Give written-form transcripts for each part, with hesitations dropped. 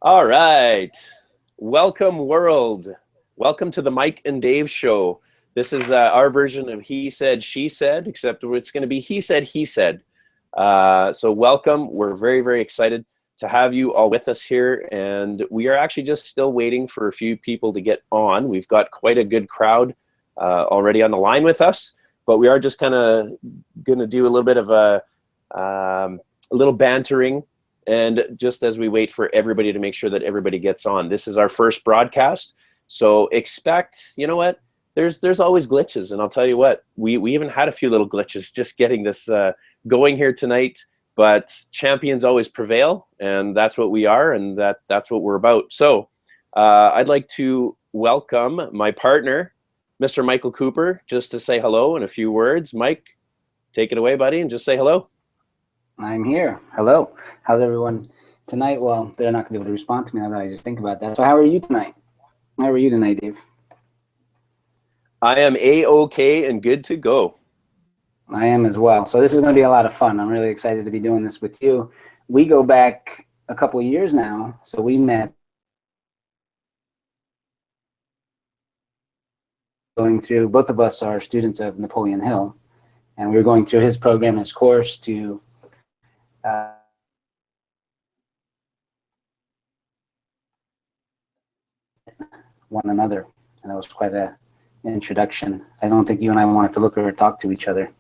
All right. Welcome, world. Welcome to the Mike and Dave show. This is our version of He Said, She Said, except it's going to be He Said, He Said. So, welcome. We're very, very excited to have you all with us here. And we are actually just still waiting for a few people to get on. We've got quite a good crowd already on the line with us, but we are just kind of going to do a little bit of a little bantering. And just as we wait for everybody to make sure that everybody gets on, this is our first broadcast. So expect, you know what? There's always glitches, and I'll tell you what, we even had a few little glitches just getting this going here tonight. But champions always prevail, and that's what we are, and that's what we're about. So I'd like to welcome my partner, Mr. Michael Cooper, just to say hello in a few words. Mike, take it away, buddy, and just say hello. I'm here. Hello. How's everyone tonight? Well, they're not going to be able to respond to me now that I just think about that. So how are you tonight? How are you tonight, Dave? I am A-OK and good to go. I am as well. So this is going to be a lot of fun. I'm really excited to be doing this with you. We go back a couple of years now. So we met going through, both of us are students of Napoleon Hill, and we were going through his program, his course to one another, and that was quite an introduction. I don't think you and I wanted to look or talk to each other.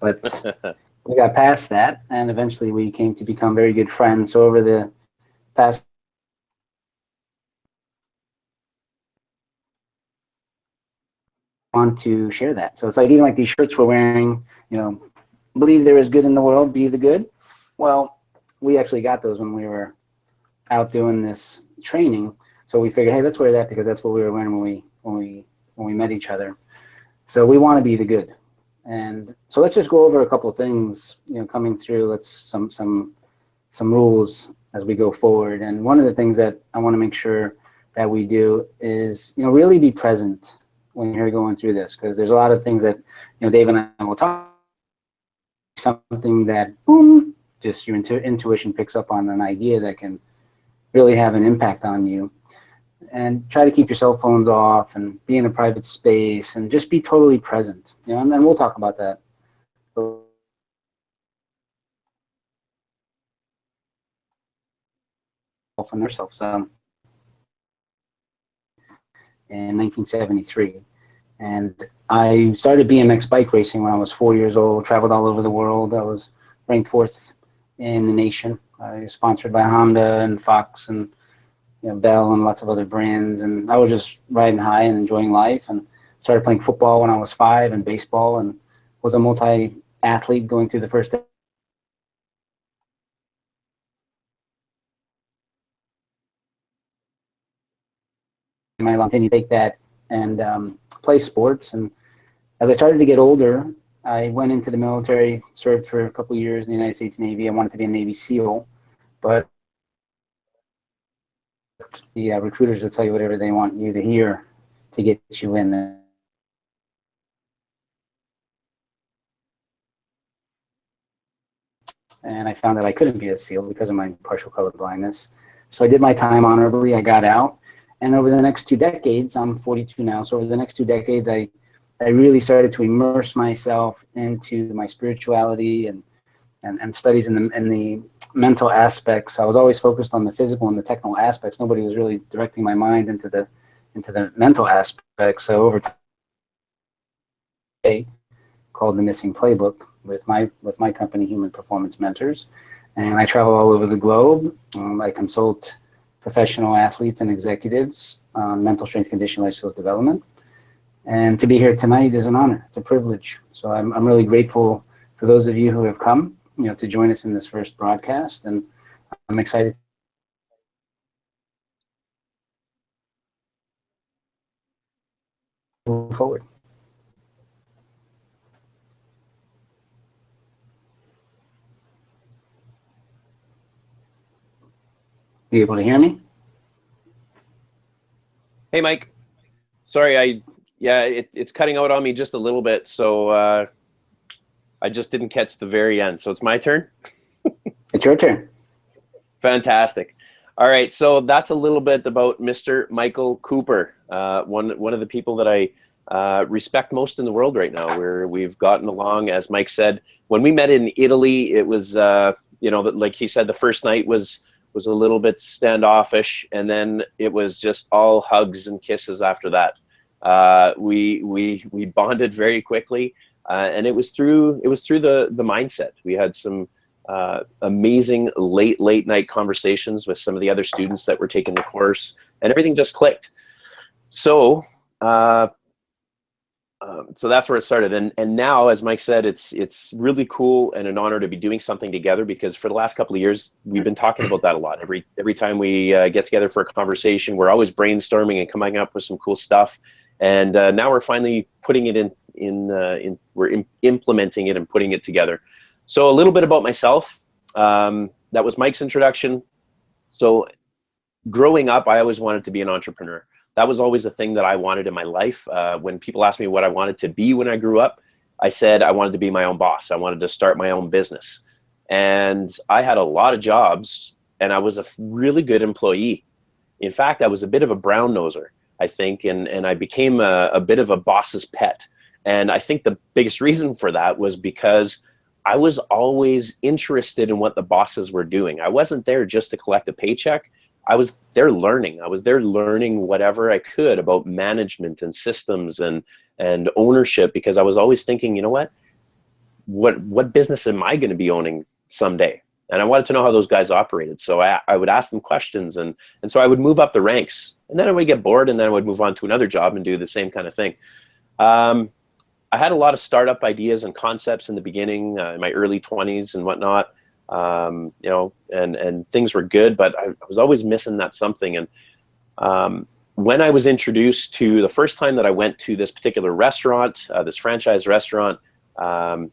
But we got past that, and eventually we came to become very good friends. So over the past want to share that. So it's like even like these shirts we're wearing, believe there is good in the world, be the good. Well, we actually got those when we were out doing this training. So we figured, hey, let's wear that because that's what we were wearing when we met each other. So we want to be the good. And so let's just go over a couple of things, coming through. Let's some rules as we go forward. And one of the things that I want to make sure that we do is, really be present when you're going through this, because there's a lot of things that, Dave and I will talk, something that, boom, just your intuition picks up on an idea that can really have an impact on you. And try to keep your cell phones off and be in a private space and just be totally present. And we'll talk about that. From themselves in 1973. And I started BMX bike racing when I was 4 years old, traveled all over the world. I was ranked 4th in the nation. I was sponsored by Honda and Fox and Bell and lots of other brands. And I was just riding high and enjoying life, and started playing football when I was 5 and baseball, and was a multi-athlete going through the first in my life. Continue to take that and play sports. And as I started to get older, I went into the military, served for a couple of years in the United States Navy. I wanted to be a Navy SEAL, but the recruiters will tell you whatever they want you to hear to get you in. And I found that I couldn't be a SEAL because of my partial color blindness. So I did my time honorably. I got out. And over the next 2 decades, I'm 42 now, so over the next 2 decades, I really started to immerse myself into my spirituality and studies in the mental aspects. I was always focused on the physical and the technical aspects. Nobody was really directing my mind into the mental aspects. So over time, called The Missing Playbook with my company, Human Performance Mentors, and I travel all over the globe. I consult professional athletes and executives on mental strength, conditioning, life skills development. And to be here tonight is an honor. It's a privilege. So I'm really grateful for those of you who have come, to join us in this first broadcast. And I'm excited to move forward. You able to hear me? Hey, Mike. Sorry, it's cutting out on me just a little bit, so I just didn't catch the very end. So it's my turn? It's your turn. Fantastic. All right, so that's a little bit about Mr. Michael Cooper, one of the people that I respect most in the world right now. Where we've gotten along, as Mike said, when we met in Italy, it was like he said, the first night was a little bit standoffish, and then it was just all hugs and kisses after that. We bonded very quickly, and it was through the mindset. We had some amazing late night conversations with some of the other students that were taking the course, and everything just clicked. So so that's where it started. And now, as Mike said, it's really cool and an honor to be doing something together, because for the last couple of years, we've been talking about that a lot. Every time we get together for a conversation, we're always brainstorming and coming up with some cool stuff. And now we're finally putting it we're implementing it and putting it together. So a little bit about myself. That was Mike's introduction. So growing up, I always wanted to be an entrepreneur. That was always the thing that I wanted in my life. When people asked me what I wanted to be when I grew up, I said I wanted to be my own boss. I wanted to start my own business. And I had a lot of jobs, and I was a really good employee. In fact, I was a bit of a brown noser, I think, and I became a bit of a boss's pet. And I think the biggest reason for that was because I was always interested in what the bosses were doing. I wasn't there just to collect a paycheck. I was there learning. I was there learning whatever I could about management and systems and ownership, because I was always thinking, you know what business am I going to be owning someday? And I wanted to know how those guys operated. So I would ask them questions, and so I would move up the ranks, and then I would get bored, and then I would move on to another job and do the same kind of thing. I had a lot of startup ideas and concepts in the beginning, in my early 20s and whatnot, and things were good, but I was always missing that something. And when I was introduced to, the first time that I went to this particular restaurant, this franchise restaurant, the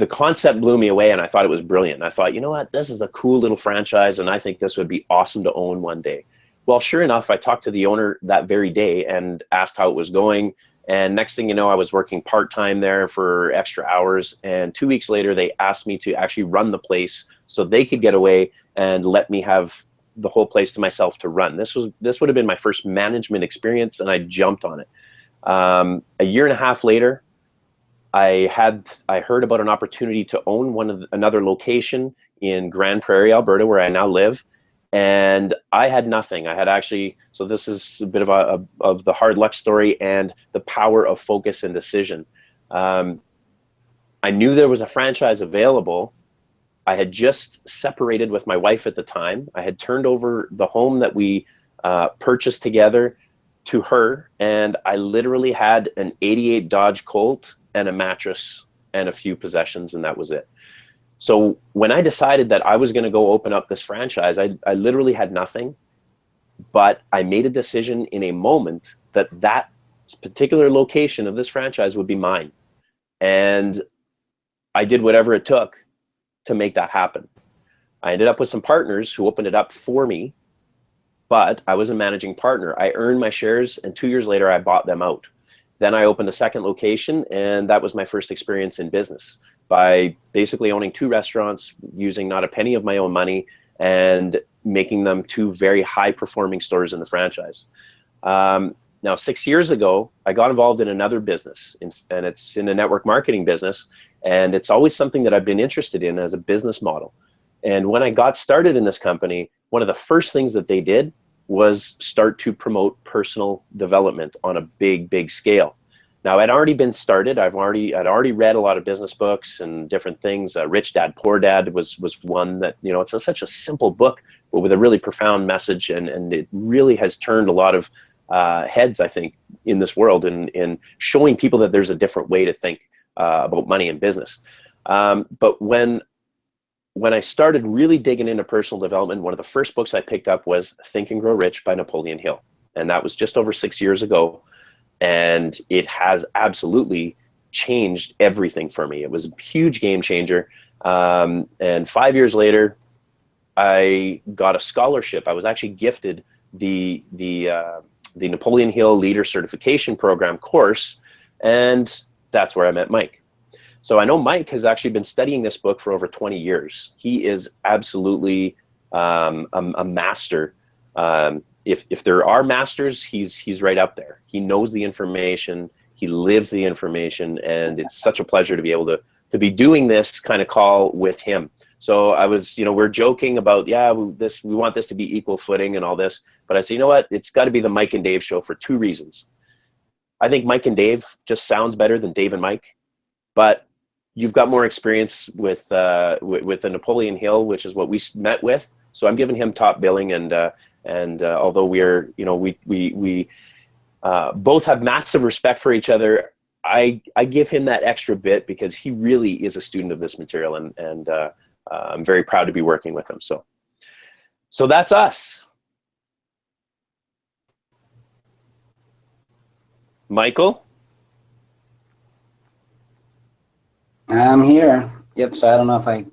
concept blew me away, and I thought it was brilliant. I thought, you know what, this is a cool little franchise, and I think this would be awesome to own one day. Well, sure enough, I talked to the owner that very day and asked how it was going. And next thing you know, I was working part-time there for extra hours. And 2 weeks later, they asked me to actually run the place so they could get away and let me have the whole place to myself to run. This would have been my first management experience, and I jumped on it. A year and a half later, I heard about an opportunity to own another location in Grand Prairie, Alberta, where I now live. And I had nothing. I had actually, so this is a bit of the hard luck story and the power of focus and decision. I knew there was a franchise available. I had just separated with my wife at the time. I had turned over the home that we purchased together to her, and I literally had an '88 Dodge Colt and a mattress and a few possessions, and that was it. So when I decided that I was going to go open up this franchise, I literally had nothing, but I made a decision in a moment that particular location of this franchise would be mine. And I did whatever it took to make that happen. I ended up with some partners who opened it up for me, but I was a managing partner. I earned my shares, and 2 years later, I bought them out. Then I opened a second location, and that was my first experience in business, by basically owning 2 restaurants, using not a penny of my own money, and making them 2 very high-performing stores in the franchise. Now, 6 years ago, I got involved in another business, and it's in a network marketing business, and it's always something that I've been interested in as a business model. And when I got started in this company, one of the first things that they did was start to promote personal development on a big scale. Now, I'd already been started. I'd already read a lot of business books and different things. Rich Dad, Poor Dad was one that, it's such a simple book, but with a really profound message, and it really has turned a lot of heads, I think, in this world, in showing people that there's a different way to think about money and business. But when I started really digging into personal development, one of the first books I picked up was Think and Grow Rich by Napoleon Hill. And that was just over 6 years ago. And it has absolutely changed everything for me. It was a huge game changer. And 5 years later, I got a scholarship. I was actually gifted the Napoleon Hill Leader Certification Program course, and that's where I met Mike. So I know Mike has actually been studying this book for over 20 years. He is absolutely a master. If there are masters, he's right up there. He knows the information, he lives the information, and it's such a pleasure to be able to be doing this kind of call with him. So I was, we're joking about, we want this to be equal footing and all this, but I said, you know what, it's got to be the Mike and Dave show for two reasons. I think Mike and Dave just sounds better than Dave and Mike, but you've got more experience with the Napoleon Hill, which is what we met with. So I'm giving him top billing, and although we're, we both have massive respect for each other, I give him that extra bit because he really is a student of this material, and I'm very proud to be working with him. So that's us. Michael? I'm here. Yep. So I don't know if I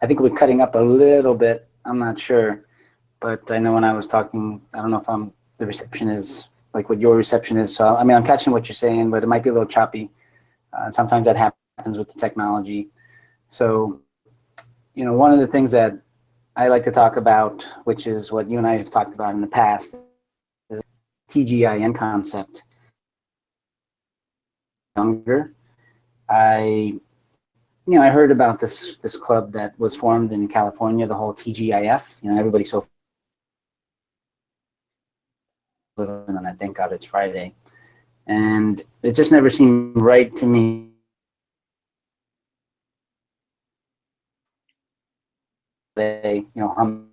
think we're cutting up a little bit. I'm not sure, but I know when I was talking, I don't know if the reception is like what your reception is. So I mean, I'm catching what you're saying, but it might be a little choppy. Sometimes that happens with the technology. So, one of the things that I like to talk about, which is what you and I have talked about in the past, is TGIN concept. Younger, I heard about this club that was formed in California, the whole TGIF. Everybody's so living on that. Thank God it's Friday, and it just never seemed right to me. Hump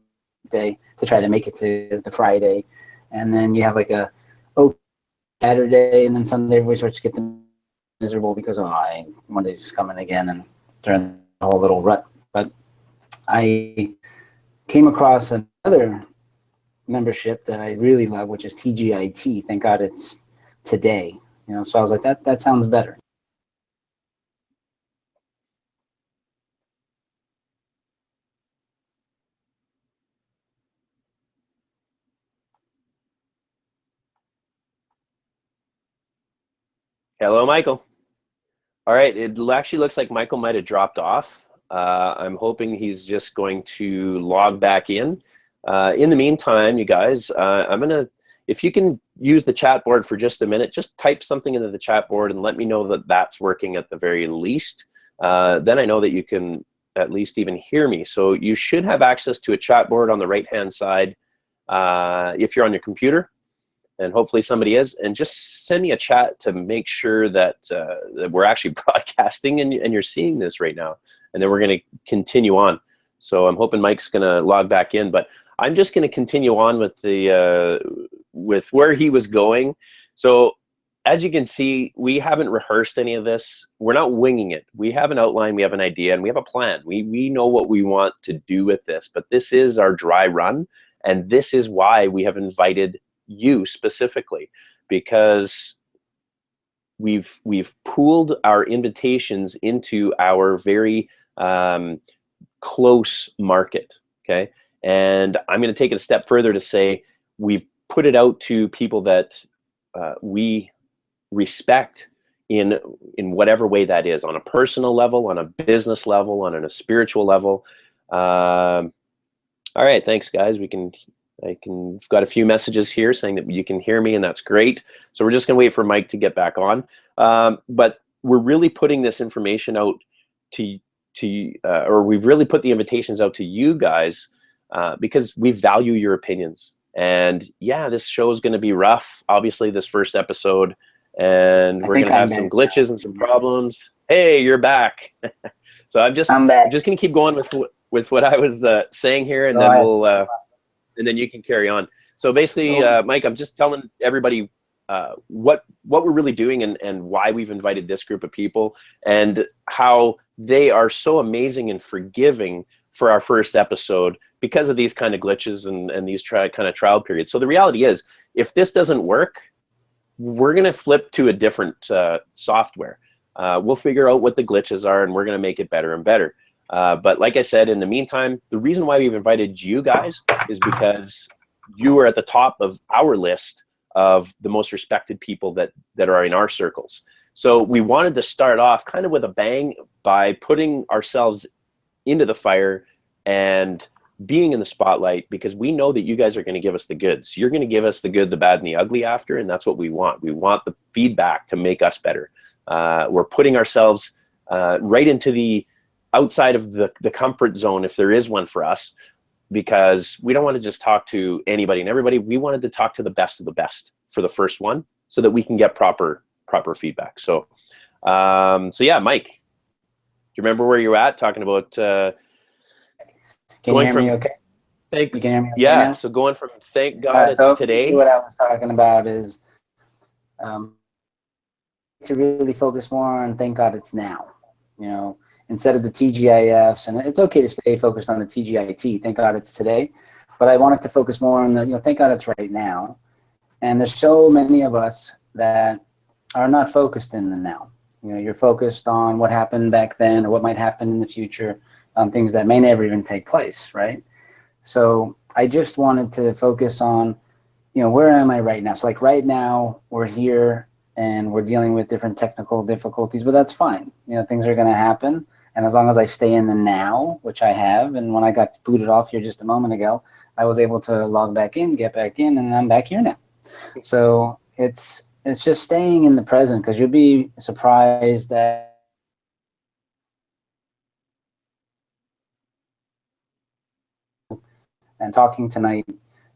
day to try to make it to the Friday, and then you have like Saturday, and then Sunday everybody starts to get miserable because Monday's coming again, and they're in a whole little rut. But I came across another membership that I really love, which is TGIT. Thank God it's today. So I was like, that sounds better. Hello, Michael. All right, it actually looks like Michael might have dropped off. I'm hoping he's just going to log back in. In the meantime, you guys, if you can use the chat board for just a minute, just type something into the chat board and let me know that that's working at the very least. Then I know that you can at least even hear me. So you should have access to a chat board on the right-hand side if you're on your computer. And hopefully somebody is, and just send me a chat to make sure that, that we're actually broadcasting and you're seeing this right now. And then we're going to continue on. So I'm hoping Mike's going to log back in, but I'm just going to continue on with with where he was going. So as you can see, we haven't rehearsed any of this. We're not winging it. We have an outline, we have an idea, and we have a plan. We know what we want to do with this, but this is our dry run. And this is why we have invited you specifically, because we've pooled our invitations into our very close market. Okay, and I'm going to take it a step further to say we've put it out to people that we respect in whatever way that is, on a personal level, on a business level, on a spiritual level. All right, thanks guys. I've got a few messages here saying that you can hear me, and that's great. So we're just gonna wait for Mike to get back on. But we're really putting this information out or we've really put the invitations out to you guys because we value your opinions. And yeah, this show is gonna be rough, obviously, this first episode, and we're gonna have some glitches and some problems. Hey, you're back. So I'm just gonna keep going with what I was saying here, and then we'll and then you can carry on. So basically, Mike, I'm just telling everybody what we're really doing and why we've invited this group of people and how they are so amazing and forgiving for our first episode because of these kind of glitches and these kind of trial periods. So the reality is, if this doesn't work, we're going to flip to a different software. We'll figure out what the glitches are, and we're going to make it better and better. But like I said, in the meantime, the reason why we've invited you guys is because you are at the top of our list of the most respected people that are in our circles. So we wanted to start off kind of with a bang by putting ourselves into the fire and being in the spotlight, because we know that you guys are going to give us the goods. You're going to give us the good, the bad, and the ugly after, and that's what we want. We want the feedback to make us better. We're putting ourselves right into the outside of the comfort zone, if there is one for us, because we don't want to just talk to anybody and everybody. We wanted to talk to the best of the best for the first one, so that we can get proper feedback. So, so yeah, Mike, do you remember where you're at talking about? Can you hear me okay? Thank, you can hear me okay yeah, now? so going from thank God So it's today. what I was talking about is to really focus more on thank God it's now. You know, instead of the TGIFs, and it's okay to stay focused on the TGIT. Thank God it's today, but I wanted to focus more on the, you know, thank God it's right now. And there's so many of us that are not focused in the now. You know, you're focused on what happened back then or what might happen in the future, on things that may never even take place, right? So I just wanted to focus on, you know, where am I right now? So like right now we're here and we're dealing with different technical difficulties, but that's fine. You know, things are going to happen. And as long as I stay in the now, which I have, and when I got booted off here just a moment ago, I was able to log back in, get back in, and I'm back here now. So it's just staying in the present, because you'll be surprised that and talking tonight,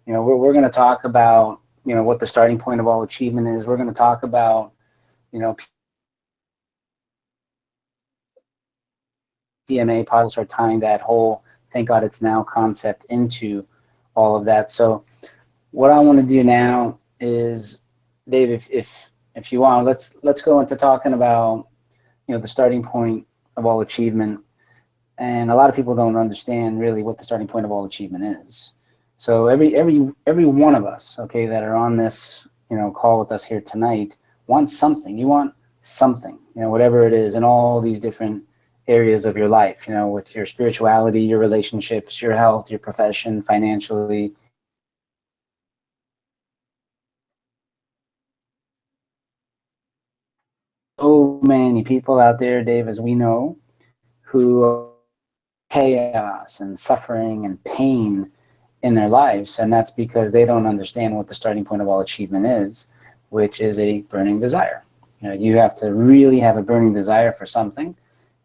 you know, we're going to talk about, you know, what the starting point of all achievement is. We're going to talk about, you know, PMA pilots are tying that whole thank God it's now concept into all of that. So what I want to do now is, Dave, if you want, let's go into talking about, you know, the starting point of all achievement. And a lot of people don't understand really what the starting point of all achievement is. So every one of us, okay, that are on this, you know, call with us here tonight, wants something. You want something, you know, whatever it is, in all these different areas of your life, you know, with your spirituality, your relationships, your health, your profession, financially. So many people out there, Dave, as we know, who are chaos and suffering and pain in their lives, and that's because they don't understand what the starting point of all achievement is, which is a burning desire. You know, you have to really have a burning desire for something.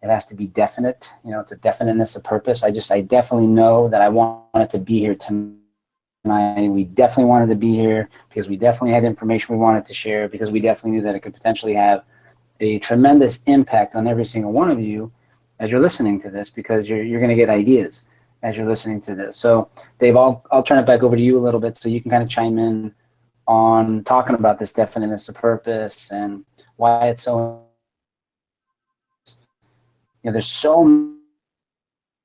It has to be definite. You know, it's a definiteness of purpose. I definitely know that I wanted to be here tonight. We definitely wanted to be here because we definitely had information we wanted to share, because we definitely knew that it could potentially have a tremendous impact on every single one of you as you're listening to this, because you're going to get ideas as you're listening to this. So Dave, I'll turn it back over to you a little bit so you can kind of chime in on talking about this definiteness of purpose and why it's so, you know, there's so many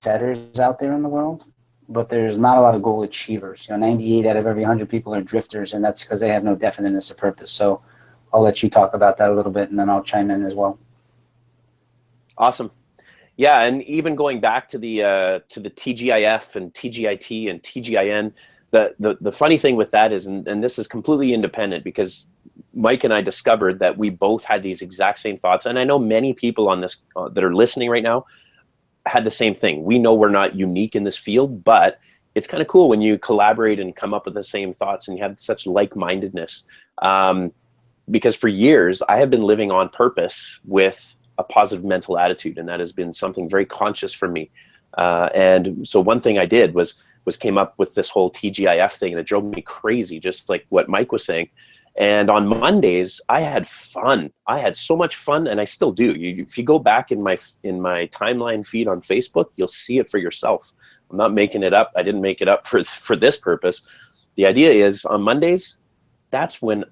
setters out there in the world, but there's not a lot of goal achievers. You know, 98 out of every 100 people are drifters, and that's because they have no definiteness of purpose. So I'll let you talk about that a little bit, and then I'll chime in as well. Awesome. Yeah, and even going back to the TGIF and TGIT and TGIN, the funny thing with that is, and this is completely independent, because Mike and I discovered that we both had these exact same thoughts, and I know many people on this that are listening right now had the same thing. We know we're not unique in this field, but it's kind of cool when you collaborate and come up with the same thoughts and you have such like-mindedness. Because for years I have been living on purpose with a positive mental attitude, and that has been something very conscious for me. And so one thing I did was came up with this whole TGIF thing that drove me crazy, just like what Mike was saying. And on Mondays, I had fun. I had so much fun, and I still do. If you go back in my timeline feed on Facebook, you'll see it for yourself. I'm not making it up. I didn't make it up for this purpose. The idea is on Mondays, that's when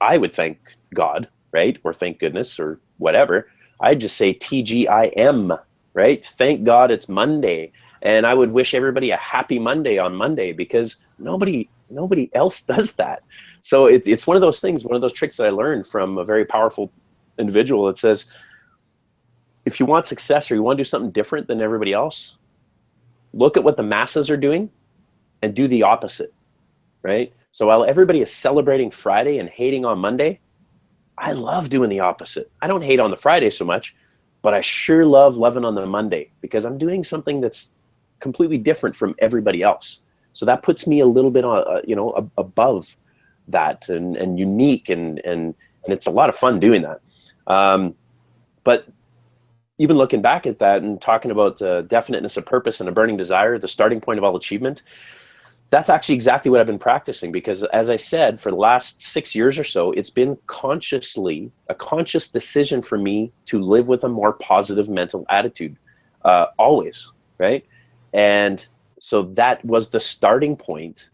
I would thank God, right? Or thank goodness or whatever. I'd just say TGIM, right? Thank God it's Monday. And I would wish everybody a happy Monday on Monday, because nobody else does that. So it's one of those things, one of those tricks that I learned from a very powerful individual that says, if you want success or you want to do something different than everybody else, look at what the masses are doing and do the opposite, right? So while everybody is celebrating Friday and hating on Monday, I love doing the opposite. I don't hate on the Friday so much, but I sure love loving on the Monday, because I'm doing something that's completely different from everybody else. So that puts me a little bit on, above that and unique, and it's a lot of fun doing that. But even looking back at that and talking about definiteness of purpose and a burning desire, the starting point of all achievement, that's actually exactly what I've been practicing, because as I said, for the last 6 years or so, it's been a conscious decision for me to live with a more positive mental attitude, always, right? And so that was the starting point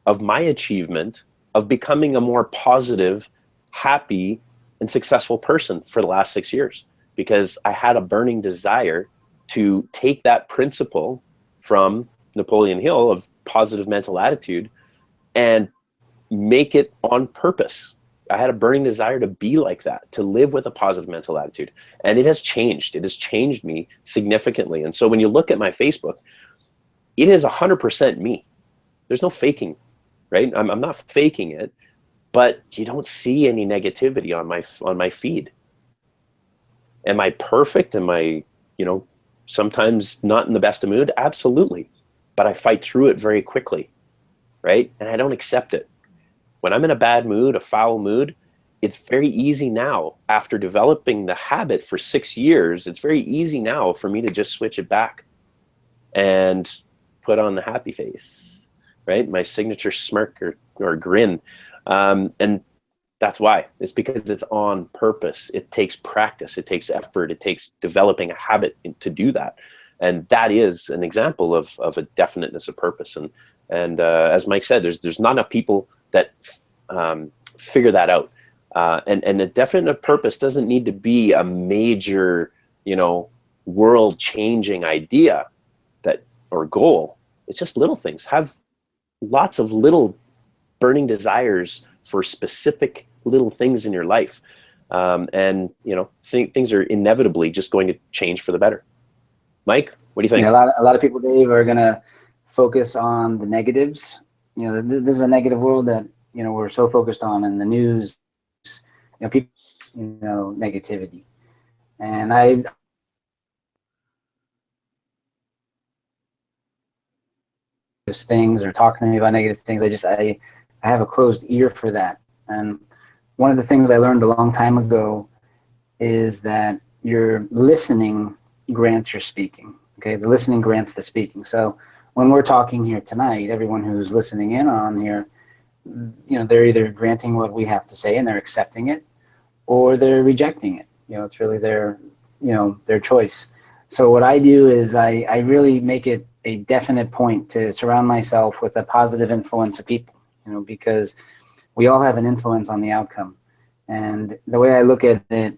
of my achievement of becoming a more positive, happy, and successful person for the last 6 years, because I had a burning desire to take that principle from Napoleon Hill of positive mental attitude and make it on purpose. I had a burning desire to be like that, to live with a positive mental attitude. And it has changed. It has changed me significantly. And so when you look at my Facebook, it is 100% me. There's no faking, right? I'm not faking it, but you don't see any negativity on my feed. Am I perfect? Am I, sometimes not in the best of mood? Absolutely. But I fight through it very quickly, right? And I don't accept it. When I'm in a bad mood, a foul mood, it's very easy now, after developing the habit for 6 years, it's very easy now for me to just switch it back and put on the happy face, right? My signature smirk or grin. And that's why. It's because it's on purpose. It takes practice. It takes effort. It takes developing a habit to do that. And that is an example of a definiteness of purpose. And as Mike said, there's not enough people that figure that out. And a definite purpose doesn't need to be a major, world-changing idea or goal. It's just little things. Have lots of little burning desires for specific little things in your life. And things are inevitably just going to change for the better. Mike, what do you think? Yeah, a lot of people, Dave, are going to focus on the negatives. This is a negative world that, we're so focused on in the news, people, negativity. And things or talking to me about negative things, I have a closed ear for that. And one of the things I learned a long time ago is that your listening grants your speaking. Okay, the listening grants the speaking. So when we're talking here tonight, everyone who's listening in on here, they're either granting what we have to say and they're accepting it, or they're rejecting it. It's really their choice. So what I do is I really make it a definite point to surround myself with a positive influence of people, because we all have an influence on the outcome. And the way I look at it,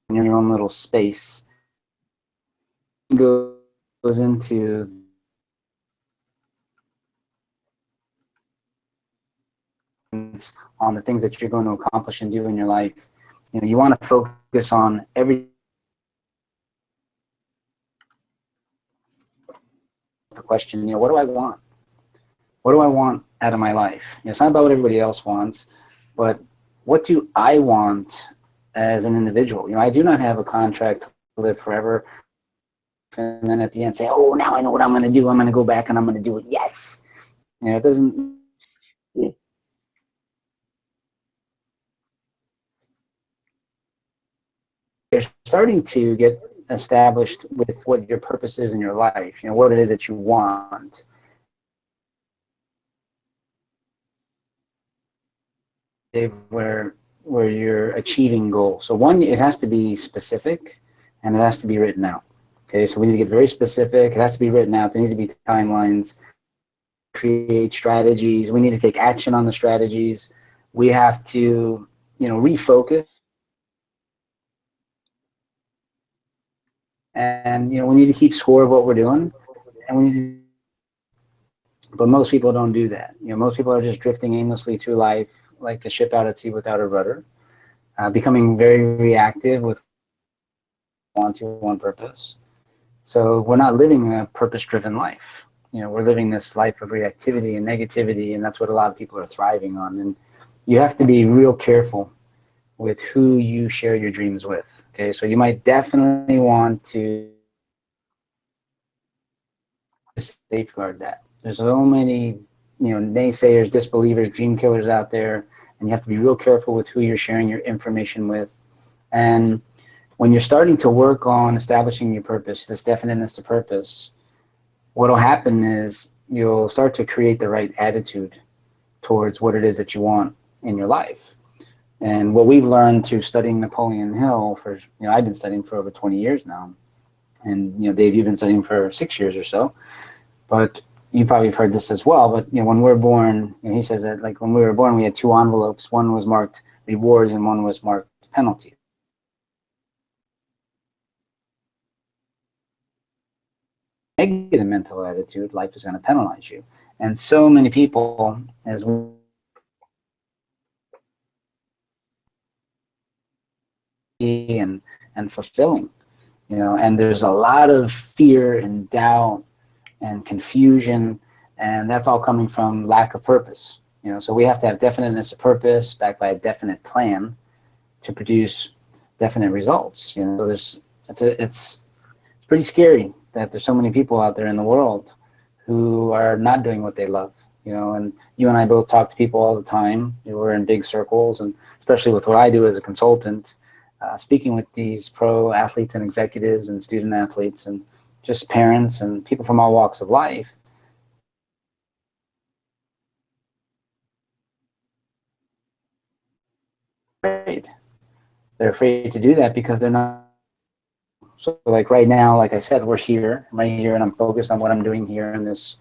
in your own little space, goes into on the things that you're going to accomplish and do in your life. You want to focus on the question, what do I want? What do I want out of my life? It's not about what everybody else wants, but what do I want as an individual? I do not have a contract to live forever and then at the end say, oh, now I know what I'm going to do. I'm going to go back and I'm going to do it. Yes. It doesn't. You're starting to get established with what your purpose is in your life, what it is that you want. Where you're achieving goals. So one, it has to be specific and it has to be written out. Okay, so we need to get very specific. It has to be written out. There needs to be timelines, create strategies. We need to take action on the strategies. We have to, refocus. And, we need to keep score of what we're doing. And we need to, but most people don't do that. Most people are just drifting aimlessly through life like a ship out at sea without a rudder, becoming very reactive with one purpose. So we're not living a purpose-driven life. We're living this life of reactivity and negativity, and that's what a lot of people are thriving on. And you have to be real careful with who you share your dreams with. Okay, so you might definitely want to safeguard that. There's so many, naysayers, disbelievers, dream killers out there, and you have to be real careful with who you're sharing your information with. And when you're starting to work on establishing your purpose, this definiteness of purpose, what'll happen is you'll start to create the right attitude towards what it is that you want in your life. And what we've learned through studying Napoleon Hill for, I've been studying for over 20 years now. And, Dave, you've been studying for 6 years or so. But you probably have heard this as well. But, when we're born, he says that, like, when we were born, we had two envelopes. One was marked rewards and one was marked penalties. Negative mental attitude, life is going to penalize you. And so many people, as we and fulfilling, and there's a lot of fear and doubt and confusion, and that's all coming from lack of purpose. So we have to have definiteness of purpose backed by a definite plan to produce definite results. So it's pretty scary that there's so many people out there in the world who are not doing what they love. And you and I both talk to people all the time. We're in big circles, and especially with what I do as a consultant, speaking with these pro athletes and executives and student athletes and just parents and people from all walks of life. They're afraid to do that because they're not. So like right now, like I said, we're here, I'm right here, and I'm focused on what I'm doing here in this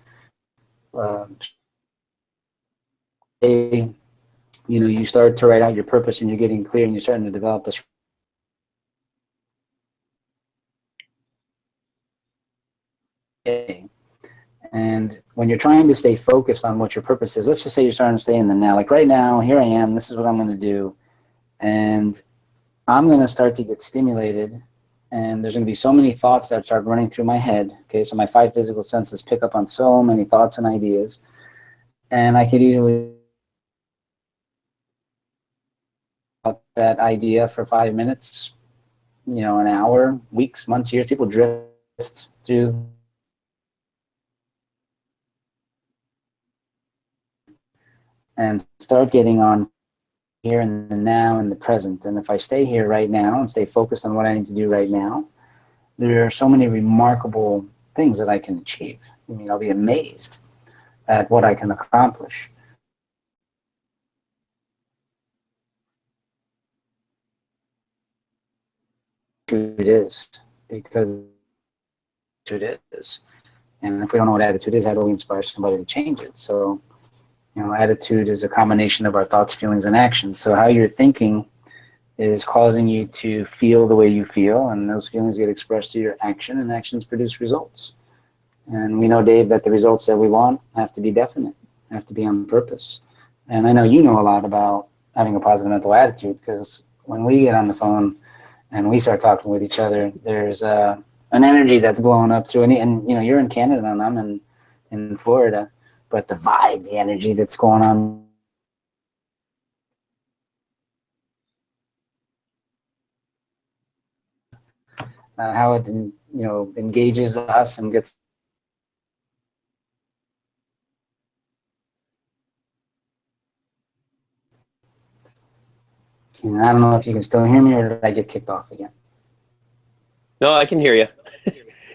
day. You start to write out your purpose and you're getting clear and you're starting to develop this. And when you're trying to stay focused on what your purpose is, let's just say you're starting to stay in the now. Like right now, here I am, this is what I'm going to do. And I'm going to start to get stimulated. And there's going to be so many thoughts that start running through my head. Okay, so my 5 physical senses pick up on so many thoughts and ideas. And I could easily that idea for 5 minutes, an hour, weeks, months, years. People drift through and start getting on here in the now and the present. And if I stay here right now and stay focused on what I need to do right now, there are so many remarkable things that I can achieve. I'll be amazed at what I can accomplish. It is, because it is. And if we don't know what attitude is, how do we inspire somebody to change it? So, attitude is a combination of our thoughts, feelings, and actions. So how you're thinking is causing you to feel the way you feel, and those feelings get expressed through your action, and actions produce results. And we know, Dave, that the results that we want have to be definite, have to be on purpose. And I know you know a lot about having a positive mental attitude, because when we get on the phone and we start talking with each other, there's an energy that's blowing up through, and you're in Canada and I'm in Florida. But the vibe, the energy that's going on, how it engages us and gets. And I don't know if you can still hear me, or did I get kicked off again? No, I can hear you.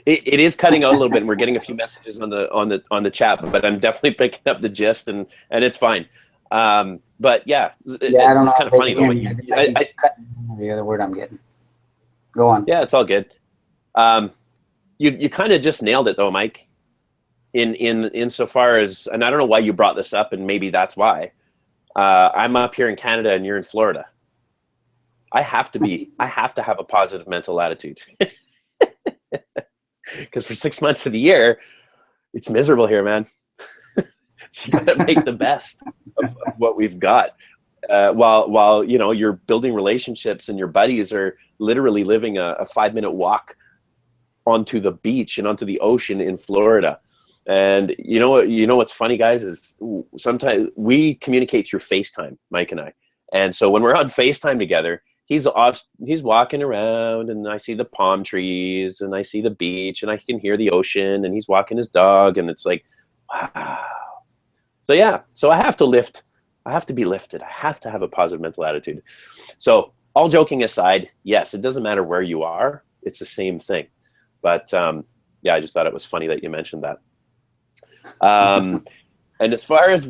It is cutting out a little bit, and we're getting a few messages on the chat, but I'm definitely picking up the gist, and it's fine. But yeah, I don't know. It's kind of funny though. I cut the other word I'm getting. Go on. Yeah, it's all good. You kind of just nailed it though, Mike. In so far as, and I don't know why you brought this up, and maybe that's why. I'm up here in Canada and you're in Florida. I have to have a positive mental attitude. Because for 6 months of the year, it's miserable here, man. So you gotta make the best of what we've got. While you're building relationships and your buddies are literally living a 5-minute walk onto the beach and onto the ocean in Florida. And what's funny, guys, is sometimes we communicate through FaceTime, Mike and I. And so when we're on FaceTime together, he's walking around, and I see the palm trees, and I see the beach, and I can hear the ocean, and he's walking his dog, and it's like, wow. So yeah, so I have to be lifted. I have to have a positive mental attitude. So all joking aside, yes, it doesn't matter where you are. It's the same thing. But yeah, I just thought it was funny that you mentioned that. And as far as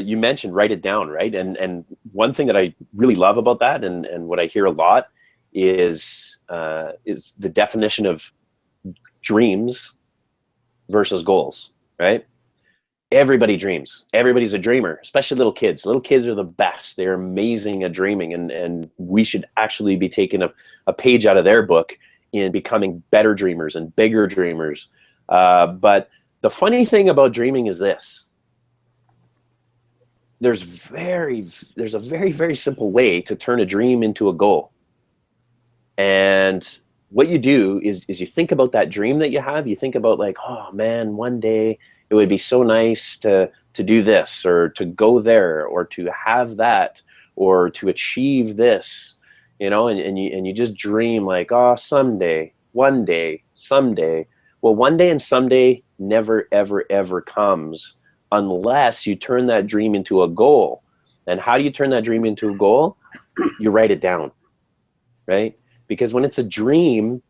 you mentioned, write it down, right? And one thing that I really love about that, and what I hear a lot is the definition of dreams versus goals, right? Everybody dreams. Everybody's a dreamer, especially little kids. Little kids are the best. They're amazing at dreaming, and we should actually be taking a page out of their book in becoming better dreamers and bigger dreamers. But the funny thing about dreaming is this. There's a very, very simple way to turn a dream into a goal. And what you do is you think about that dream that you have. You think about like, oh man, one day it would be so nice to do this, or to go there, or to have that, or to achieve this, and you just dream like, oh, someday, one day, someday. Well, one day and someday never, ever, ever comes unless you turn that dream into a goal. And how do you turn that dream into a goal? You write it down, right? Because when it's a dream,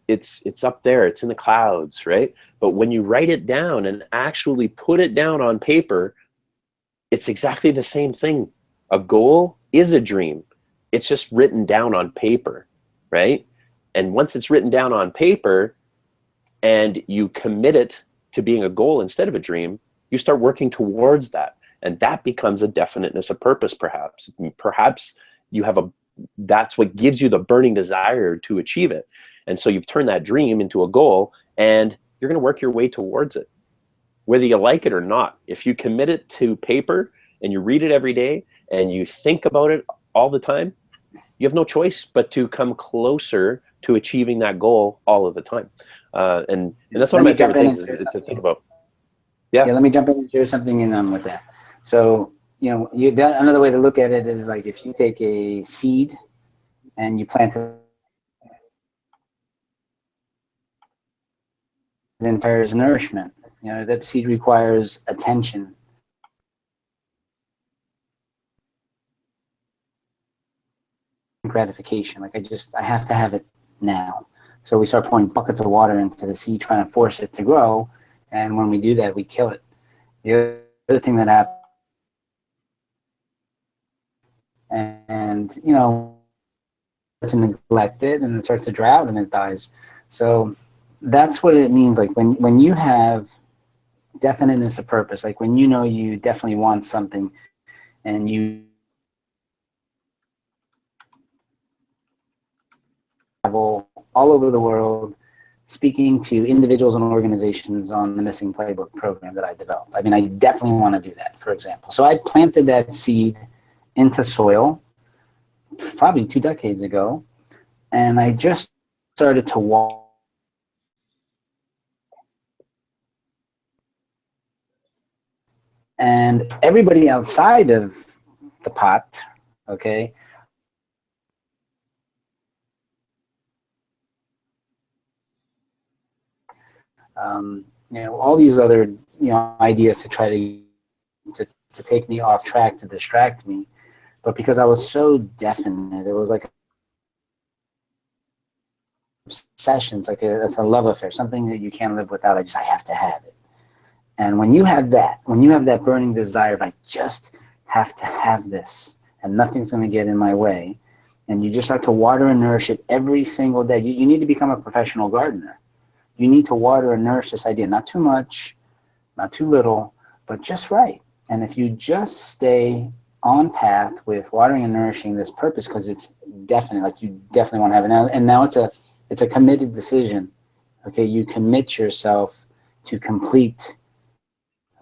it's up there, it's in the clouds, right? But when you write it down and actually put it down on paper, it's exactly the same thing. A goal is a dream. It's just written down on paper, right? And once it's written down on paper and you commit it to being a goal instead of a dream, you start working towards that. And that becomes a definiteness of purpose, perhaps. Perhaps that's what gives you the burning desire to achieve it. And so you've turned that dream into a goal, and you're going to work your way towards it, whether you like it or not. If you commit it to paper and you read it every day and you think about it all the time, you have no choice but to come closer to achieving that goal all of the time. And that's one of my favorite things is to think about. Yeah, let me jump in and share something with that. So, another way to look at it is like if you take a seed and you plant it, then there's nourishment. That seed requires attention. Gratification. Like I have to have it now. So we start pouring buckets of water into the seed, trying to force it to grow. And when we do that, we kill it. The other thing that happens, and to neglect it, and it starts to drought and it dies. So that's what it means. Like when you have definiteness of purpose, like when you definitely want something, and you travel all over the world speaking to individuals and organizations on the Missing Playbook program that I developed. I mean, I definitely want to do that, for example. So I planted that seed into soil probably 2 decades ago, and I just started to walk. And everybody outside of the pot, okay, all these other ideas to try to take me off track, to distract me. But because I was so definite, it was like obsessions, it's a love affair, something that you can't live without. I have to have it. And when you have that burning desire of I just have to have this, and nothing's going to get in my way, and you just start to water and nourish it every single day. You need to become a professional gardener. You need to water and nourish this idea, not too much, not too little, but just right. And if you just stay on path with watering and nourishing this purpose, because it's definite, like you definitely want to have it now. And now it's a committed decision. Okay, you commit yourself to complete.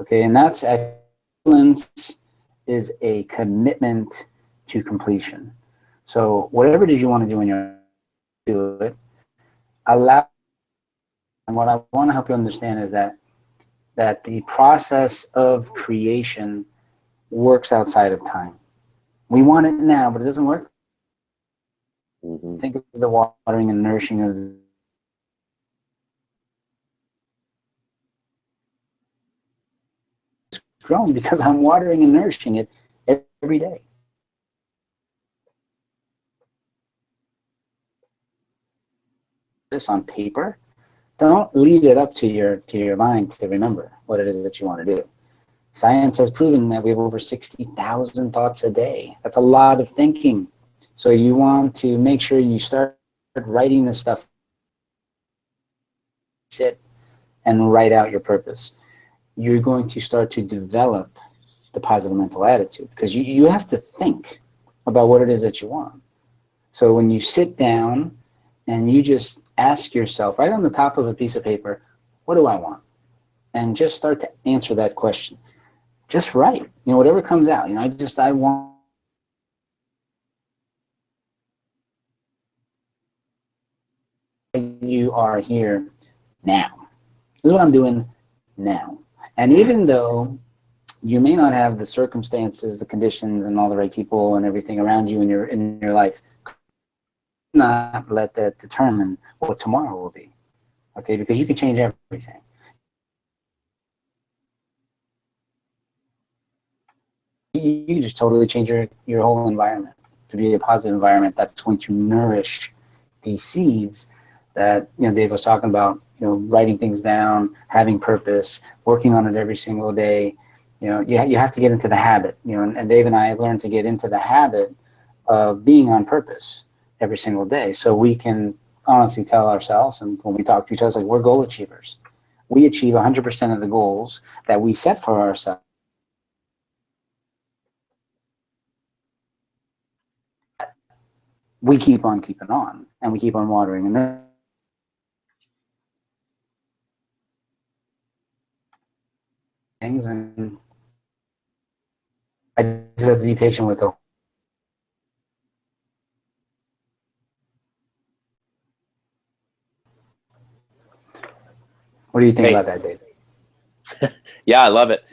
Okay, and that's excellence, is a commitment to completion. So whatever it is you want to do when you do it, allow. And what I want to help you understand is that the process of creation works outside of time. We want it now, but it doesn't work. Mm-hmm. Think of the watering and nourishing of it's growing because I'm watering and nourishing it every day. This on paper, don't leave it up to your mind to remember what it is that you want to do. Science has proven that we have over 60,000 thoughts a day. That's a lot of thinking. So you want to make sure you start writing this stuff. Sit and write out your purpose. You're going to start to develop the positive mental attitude because you have to think about what it is that you want. So when you sit down and you just ask yourself right on the top of a piece of paper, what do I want? And just start to answer that question. Just write, whatever comes out. I want. You are here now. This is what I'm doing now. And even though you may not have the circumstances, the conditions, and all the right people and everything around you in your life, not let that determine what tomorrow will be. Okay, because you can change everything. You can just totally change your whole environment to be a positive environment that's going to nourish these seeds that Dave was talking about. Writing things down, having purpose, working on it every single day. You have to get into the habit. And Dave and I have learned to get into the habit of being on purpose every single day, so we can honestly tell ourselves, and when we talk to each other, like we're goal achievers. We achieve 100% of the goals that we set for ourselves. We keep on keeping on, and we keep on watering and things, and I just have to be patient with it. What do you think about that, Dave? Yeah, I love it.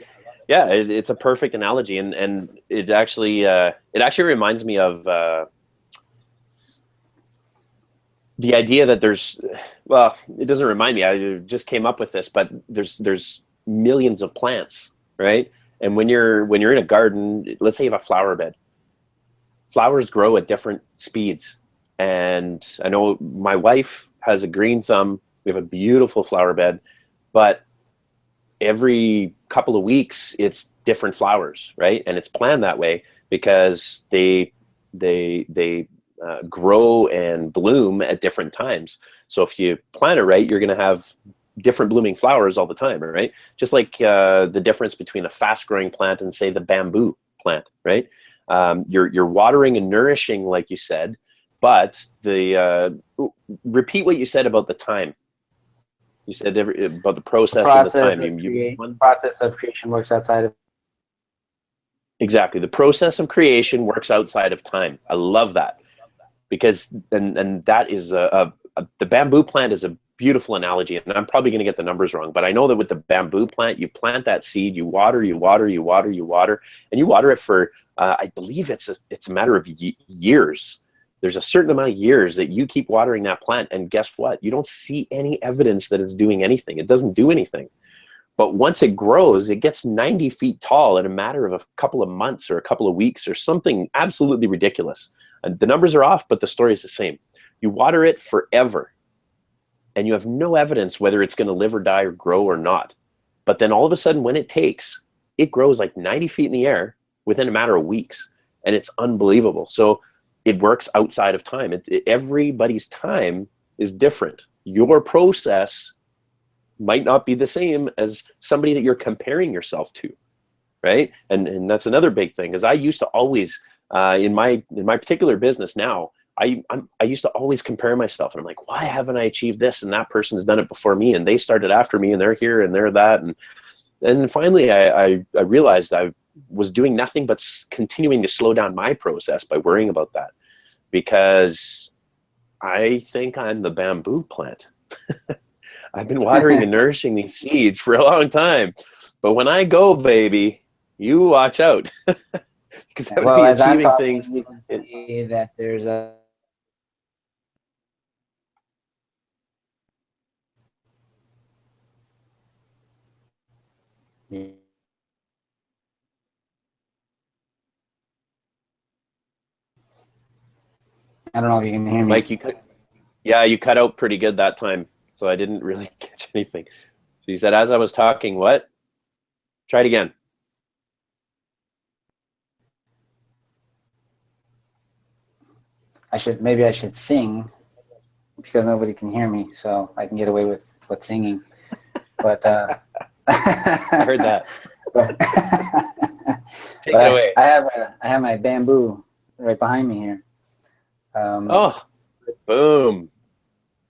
Yeah, it's a perfect analogy, and it actually reminds me of the idea that it doesn't remind me. I just came up with this, but there's millions of plants, right? And when you're in a garden, let's say you have a flower bed, flowers grow at different speeds. And I know my wife has a green thumb. We have a beautiful flower bed, but every couple of weeks it's different flowers, right? And it's planned that way because they grow and bloom at different times. So if you plan it right, you're going to have different blooming flowers all the time, right? Just like the difference between a fast-growing plant and, say, the bamboo plant, right? You're watering and nourishing, like you said, but repeat what you said about the time. You said about the process and the time. Process of creation works outside of. Exactly. The process of creation works outside of time. I love that. Because and that is the bamboo plant is a beautiful analogy, and I'm probably going to get the numbers wrong, but I know that with the bamboo plant, you plant that seed, you water, and you water it for I believe it's a matter of years. There's a certain amount of years that you keep watering that plant, and guess what? You don't see any evidence that it's doing anything. It doesn't do anything. But once it grows, it gets 90 feet tall in a matter of a couple of months or a couple of weeks or something absolutely ridiculous. And the numbers are off, but the story is the same. You water it forever, and you have no evidence whether it's going to live or die or grow or not. But then all of a sudden, when it takes, it grows like 90 feet in the air within a matter of weeks, and it's unbelievable. So it works outside of time. Everybody's time is different. Your process might not be the same as somebody that you're comparing yourself to, right? And that's another big thing, is I used to always in my particular business now, I used to always compare myself, and I'm like, why haven't I achieved this? And that person's done it before me, and they started after me, and they're here and they're that, and finally I realized I was doing nothing but continuing to slow down my process by worrying about that, because I think I'm the bamboo plant. I've been watering and nourishing these seeds for a long time, but when I go, baby, you watch out. because I would Well, be as I'm achieving talking, things. you can see that there's a. I don't know if you can hear me. Mike, you cut out pretty good that time, so I didn't really catch anything. So you said, as I was talking, what? Try it again. Maybe I should sing because nobody can hear me, so I can get away with singing. But I heard that. but, Take it away. I have my bamboo right behind me here. Oh, boom.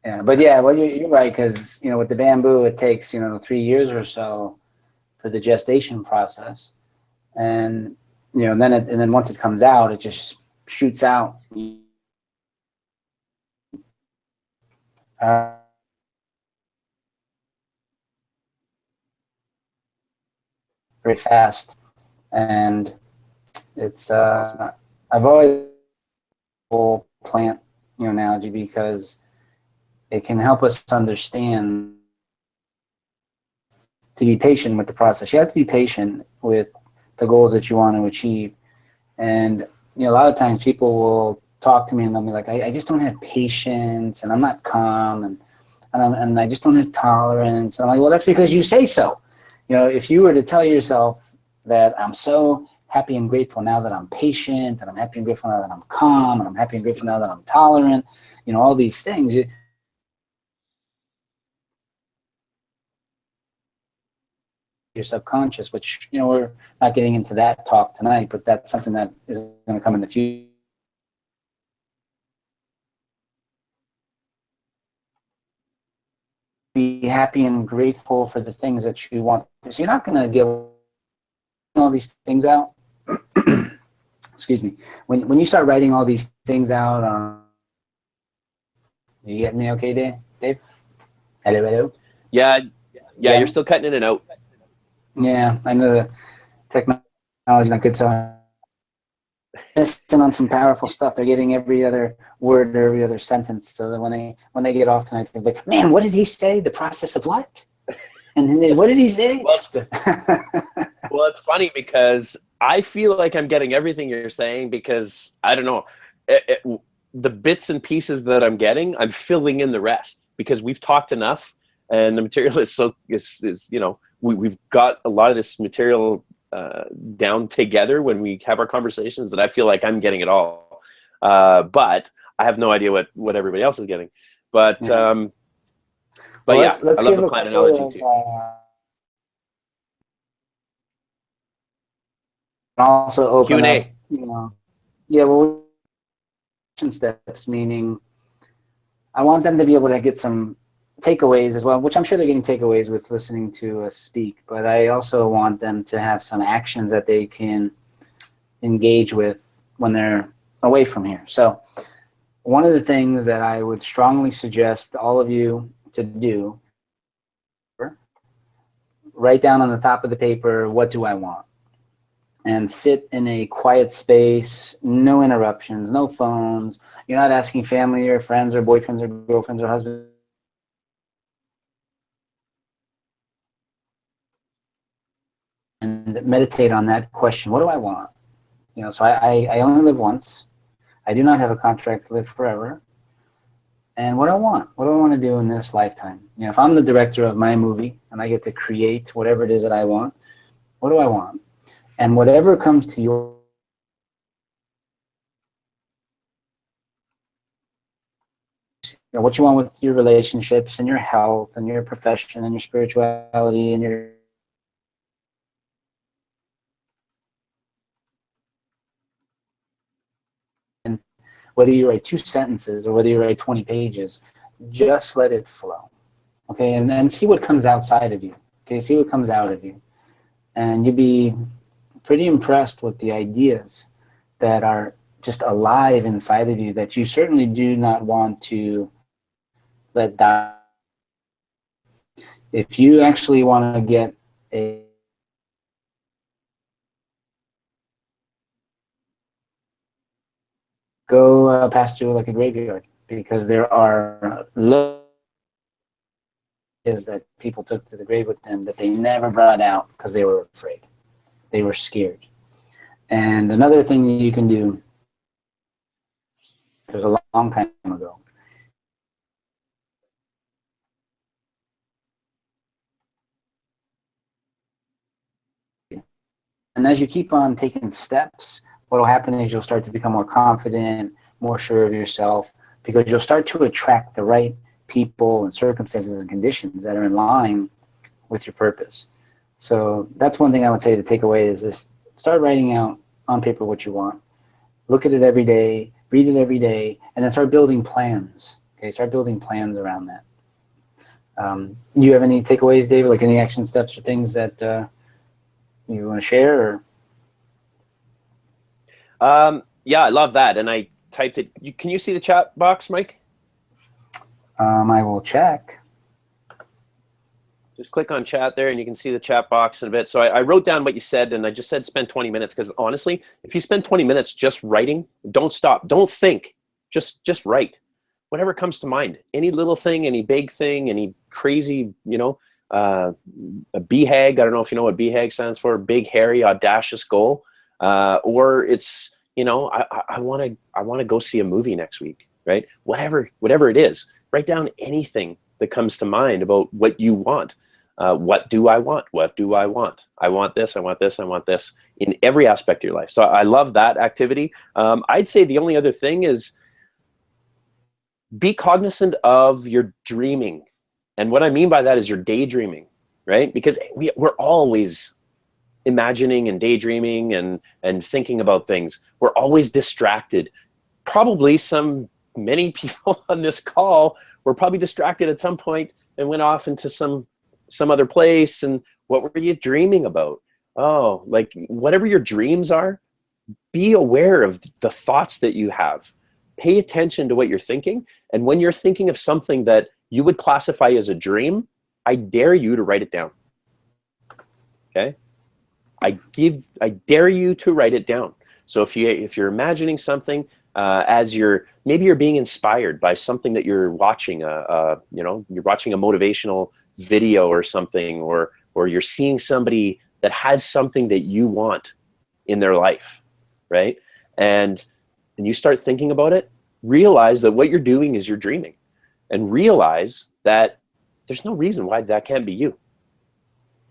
Yeah, but yeah, well, you're right, because with the bamboo, it takes 3 years or so for the gestation process, and then once it comes out, it just shoots out. Very fast, and it's Awesome. I've always whole plant analogy because it can help us understand to be patient with the process. You have to be patient with the goals that you want to achieve, and a lot of times people will talk to me and they'll be like, I just don't have patience, and I'm not calm, and I just don't have tolerance. And I'm like, well, that's because you say so. If you were to tell yourself that I'm so happy and grateful now that I'm patient, and I'm happy and grateful now that I'm calm, and I'm happy and grateful now that I'm tolerant, all these things, your subconscious, which, we're not getting into that talk tonight, but that's something that is going to come in the future. Be happy and grateful for the things that you want. So you're not going to give all these things out. Excuse me. When you start writing all these things out, you get me okay, Dave? Hello? Yeah, you're still cutting in and out. Yeah, I know the technology's not good, so I'm missing on some powerful stuff. They're getting every other word or every other sentence, so that when they get off tonight, they're like, man, what did he say? The process of what? And then, what did he say? Well, it's funny because I feel like I'm getting everything you're saying because, I don't know, the bits and pieces that I'm getting, I'm filling in the rest because we've talked enough and the material is we've got a lot of this material down together when we have our conversations that I feel like I'm getting it all. But I have no idea what everybody else is getting. But yeah. But well, yeah, let's I love give the plant analogy too. Also open Q&A. up, yeah, well, steps, meaning I want them to be able to get some takeaways as well, which I'm sure they're getting takeaways with listening to us speak, but I also want them to have some actions that they can engage with when they're away from here. So one of the things that I would strongly suggest all of you to do, write down on the top of the paper, what do I want? And sit in a quiet space, no interruptions, no phones. You're not asking family or friends or boyfriends or girlfriends or husbands. And meditate on that question. What do I want? So I only live once. I do not have a contract to live forever. And what do I want? What do I want to do in this lifetime? If I'm the director of my movie and I get to create whatever it is that I want, what do I want? And whatever comes to your what you want with your relationships and your health and your profession and your spirituality and your whether you write 2 sentences or whether you write 20 pages, just let it flow. Okay, and see what comes outside of you. Okay, see what comes out of you. And you'd be pretty impressed with the ideas that are just alive inside of you that you certainly do not want to let die. If you actually want to get a go pass through like a graveyard, because there are is that people took to the grave with them that they never brought out because they were afraid. They were scared. And another thing that you can do, there's a long time ago, and as you keep on taking steps, what will happen is you'll start to become more confident, more sure of yourself, because you'll start to attract the right people and circumstances and conditions that are in line with your purpose. So that's one thing I would say to take away is this: start writing out on paper what you want. Look at it every day, read it every day, and then start building plans. Okay, start building plans around that. You have any takeaways, David? Like any action steps or things that you want to share? Or yeah, I love that. And I typed it. Can you see the chat box, Mike? I will check. Just click on chat there and you can see the chat box in a bit. So I wrote down what you said, and I just said spend 20 minutes, because honestly, if you spend 20 minutes just writing, don't stop, don't think, just write. Whatever comes to mind, any little thing, any big thing, any crazy, you know, a BHAG, I don't know if you know what BHAG stands for, big, hairy, audacious goal. Or it's, you know, I want to go see a movie next week, right? Whatever it is, write down anything that comes to mind about what you want. What do I want? What do I want? I want this, I want this, I want this, in every aspect of your life. So I love that activity. I'd say the only other thing is be cognizant of your dreaming. And what I mean by that is your daydreaming, right? Because we're always imagining and daydreaming and thinking about things. We're always distracted. Probably many people on this call were probably distracted at some point and went off into some other place. And what were you dreaming about? Oh, like whatever your dreams are, be aware of the thoughts that you have. Pay attention to what you're thinking. And when you're thinking of something that you would classify as a dream, I dare you to write it down. Okay? I dare you to write it down. So if you're imagining something, maybe you're being inspired by something that you're watching, you're watching a motivational video or something, or you're seeing somebody that has something that you want in their life, right? And you start thinking about it, realize that what you're doing is you're dreaming, and realize that there's no reason why that can't be you.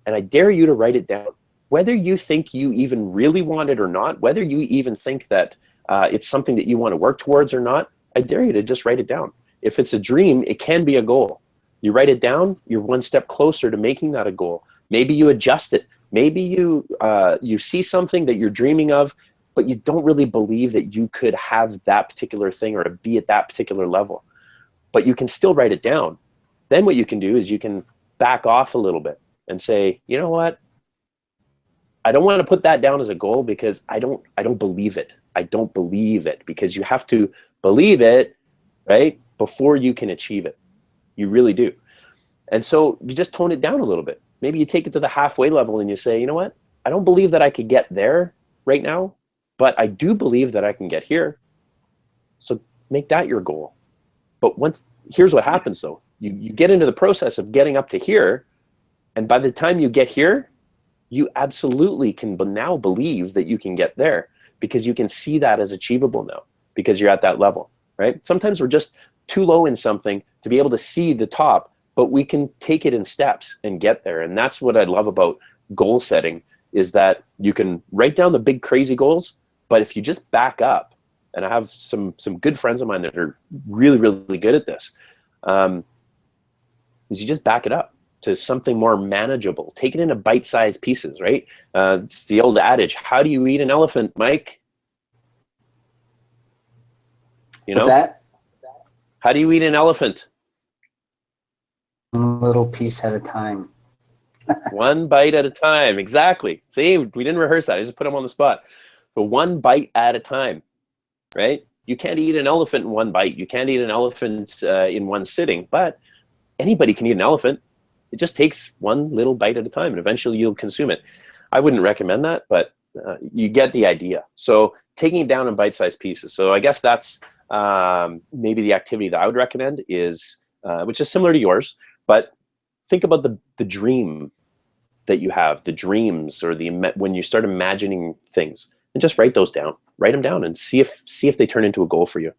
And I dare you to write it down. Whether you think you even really want it or not, whether you even think that it's something that you want to work towards or not, I dare you to just write it down. If it's a dream, it can be a goal. You write it down, you're one step closer to making that a goal. Maybe you adjust it. Maybe you see something that you're dreaming of, but you don't really believe that you could have that particular thing or be at that particular level. But you can still write it down. Then what you can do is you can back off a little bit and say, you know what? I don't want to put that down as a goal because I don't believe it. I don't believe it, because you have to believe it, right, before you can achieve it. You really do. And so you just tone it down a little bit. Maybe you take it to the halfway level and you say, you know what? I don't believe that I could get there right now, but I do believe that I can get here. So make that your goal. But here's what happens though. You get into the process of getting up to here, and by the time you get here, you absolutely can now believe that you can get there, because you can see that as achievable now because you're at that level, right? Sometimes we're just too low in something to be able to see the top, but we can take it in steps and get there. And that's what I love about goal setting, is that you can write down the big crazy goals, but if you just back up, and I have some good friends of mine that are really, really good at this, is you just back it up to something more manageable. Take it into bite-sized pieces, right? It's the old adage, how do you eat an elephant, Mike? You know? What's that? How do you eat an elephant? One little piece at a time. One bite at a time, exactly. See, we didn't rehearse that. I just put them on the spot. So one bite at a time, right? You can't eat an elephant in one bite. You can't eat an elephant in one sitting, but anybody can eat an elephant. It just takes one little bite at a time, and eventually you'll consume it. I wouldn't recommend that, but you get the idea. So taking it down in bite-sized pieces. So I guess that's maybe the activity that I would recommend is, which is similar to yours, but think about the dream that you have, the dreams, or when you start imagining things, and just write those down. Write them down and see if they turn into a goal for you.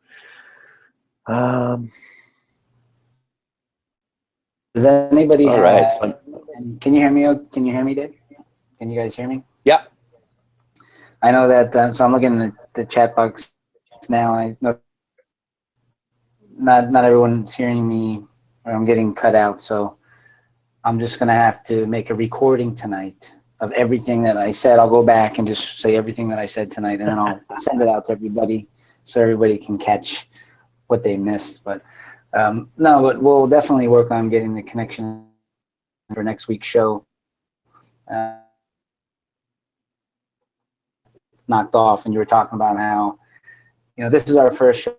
Does anybody all have? Right. Can you hear me? Can you hear me, Dave? Can you guys hear me? Yeah. I know that. So I'm looking at the chat box now. I know not everyone's hearing me, or I'm getting cut out. So I'm just gonna have to make a recording tonight of everything that I said. I'll go back and just say everything that I said tonight, and then I'll send it out to everybody so everybody can catch what they missed. But no, but we'll definitely work on getting the connection for next week's show knocked off. And you were talking about how, this is our first show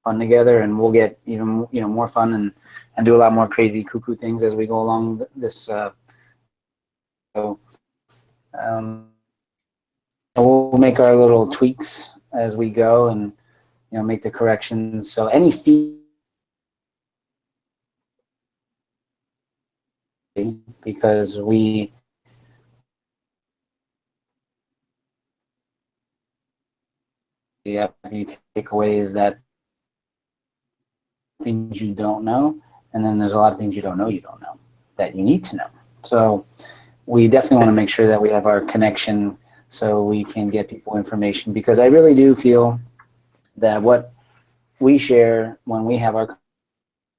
fun together, and we'll get even more fun and do a lot more crazy cuckoo things as we go along this. We'll make our little tweaks as we go, and make the corrections. So any feedback, because we have any takeaways that things you don't know, and then there's a lot of things you don't know that you need to know. So we definitely want to make sure that we have our connection so we can get people information, because I really do feel that what we share when we have our,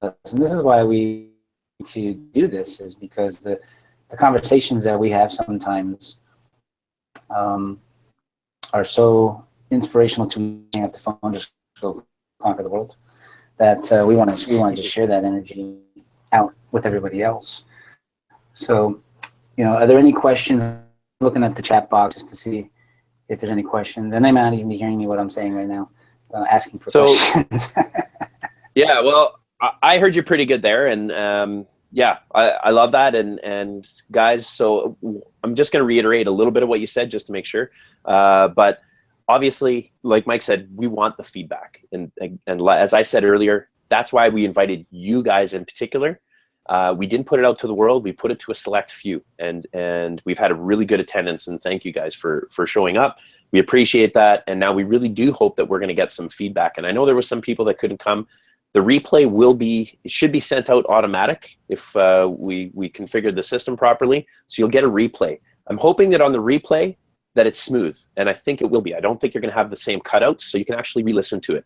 and this is why we need to do this, is because the conversations that we have sometimes are so inspirational to hang up the phone, just go conquer the world, that we want to just share that energy out with everybody else. So, are there any questions? Looking at the chat box just to see if there's any questions, and they might not even be hearing me what I'm saying right now, asking for questions. Yeah, well, I heard you pretty good there, and yeah, I love that, and guys, so I'm just going to reiterate a little bit of what you said just to make sure, but obviously, like Mike said, we want the feedback, and as I said earlier, that's why we invited you guys in particular. We didn't put it out to the world. We put it to a select few, and we've had a really good attendance, and thank you guys for showing up. We appreciate that, and now we really do hope that we're going to get some feedback. And I know there were some people that couldn't come. The replay should be sent out automatic if we configured the system properly, so you'll get a replay. I'm hoping that on the replay that it's smooth, and I think it will be. I don't think you're going to have the same cutouts, so you can actually re-listen to it.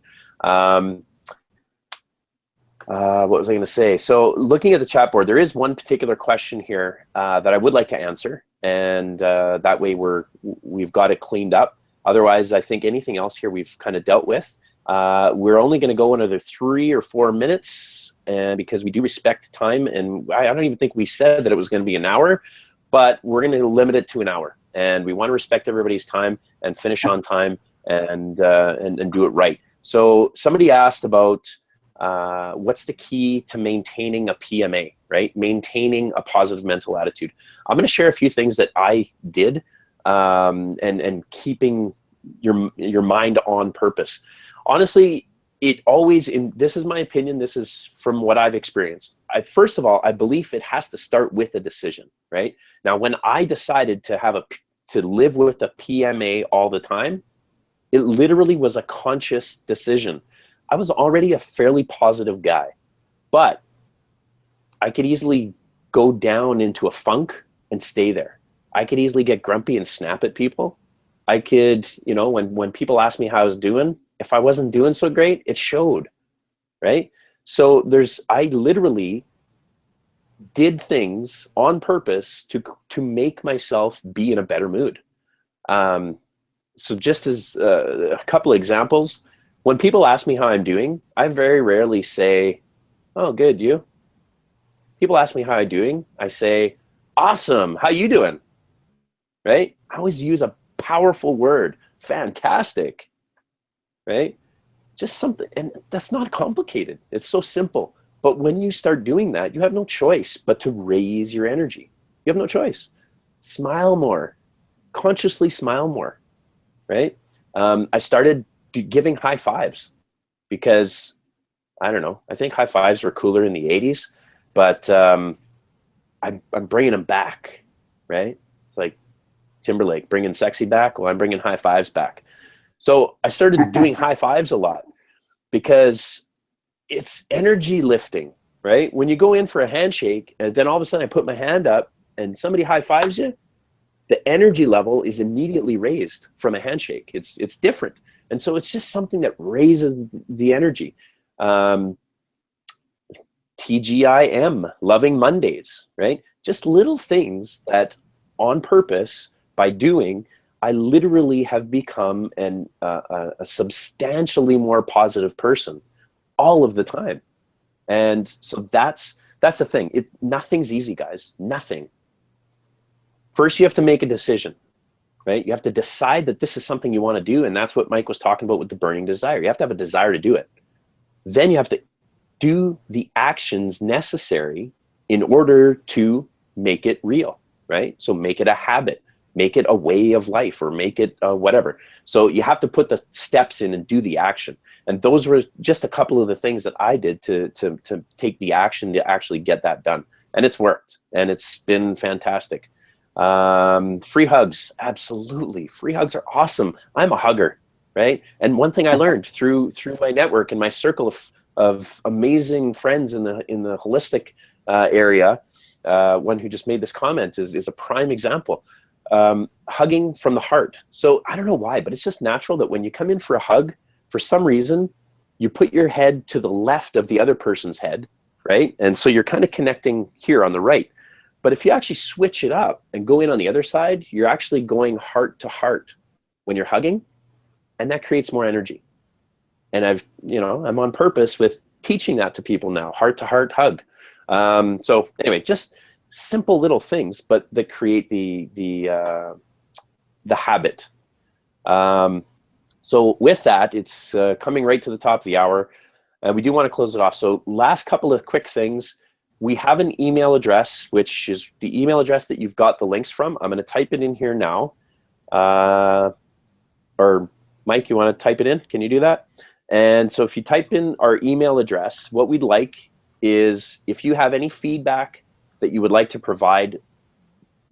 What was I going to say? So looking at the chat board, there is one particular question here that I would like to answer, and that way we've got it cleaned up. Otherwise, I think anything else here we've kind of dealt with. We're only going to go another 3 or 4 minutes, and because we do respect time, and I don't even think we said that it was going to be an hour, but we're going to limit it to an hour, and we want to respect everybody's time and finish on time and do it right. So somebody asked about what's the key to maintaining a PMA, right? Maintaining a positive mental attitude. I'm going to share a few things that I did, and keeping your mind on purpose. Honestly, this is my opinion, this is from what I've experienced. First of all, I believe it has to start with a decision, right? Now, when I decided to live with a PMA all the time, it literally was a conscious decision. I was already a fairly positive guy, but I could easily go down into a funk and stay there. I could easily get grumpy and snap at people. I could, when people ask me how I was doing, if I wasn't doing so great, it showed, right? So I literally did things on purpose to make myself be in a better mood. So just as a couple of examples, when people ask me how I'm doing, I very rarely say, "Oh, good, you?" People ask me how I'm doing, I say, "Awesome, how you doing?" Right? I always use a powerful word, fantastic, right? Just something, and that's not complicated. It's so simple. But when you start doing that, you have no choice but to raise your energy. You have no choice. Smile more. Consciously smile more, right? I started giving high fives because, I don't know, I think high fives were cooler in the 80s, but I'm bringing them back, right? It's like Timberlake bringing sexy back. Well, I'm bringing high fives back. So I started doing high fives a lot because it's energy lifting, right? When you go in for a handshake and then all of a sudden I put my hand up and somebody high fives you, the energy level is immediately raised from a handshake. It's different. And so it's just something that raises the energy. TGIM, loving Mondays, right? Just little things that on purpose, by doing, I literally have become a substantially more positive person all of the time. And so that's the thing. Nothing's easy, guys. Nothing. First, you have to make a decision, right? You have to decide that this is something you want to do, and that's what Mike was talking about with the burning desire. You have to have a desire to do it. Then you have to do the actions necessary in order to make it real, right? So make it a habit, make it a way of life, or make it whatever. So you have to put the steps in and do the action. And those were just a couple of the things that I did to take the action to actually get that done. And it's worked, and it's been fantastic. Free hugs, absolutely. Free hugs are awesome. I'm a hugger, right? And one thing I learned through my network and my circle of amazing friends in the holistic area, one who just made this comment is a prime example. Hugging from the heart. So I don't know why, but it's just natural that when you come in for a hug, for some reason, you put your head to the left of the other person's head, right? And so you're kind of connecting here on the right. But if you actually switch it up and go in on the other side, you're actually going heart to heart when you're hugging, and that creates more energy. And I'm on purpose with teaching that to people now, heart to heart hug. So anyway, just simple little things, but that create the habit. So with that, it's coming right to the top of the hour. We do want to close it off. So last couple of quick things. We have an email address, which is the email address that you've got the links from. I'm going to type it in here now. Or Mike, you want to type it in? Can you do that? And so if you type in our email address, what we'd like is if you have any feedback that you would like to provide,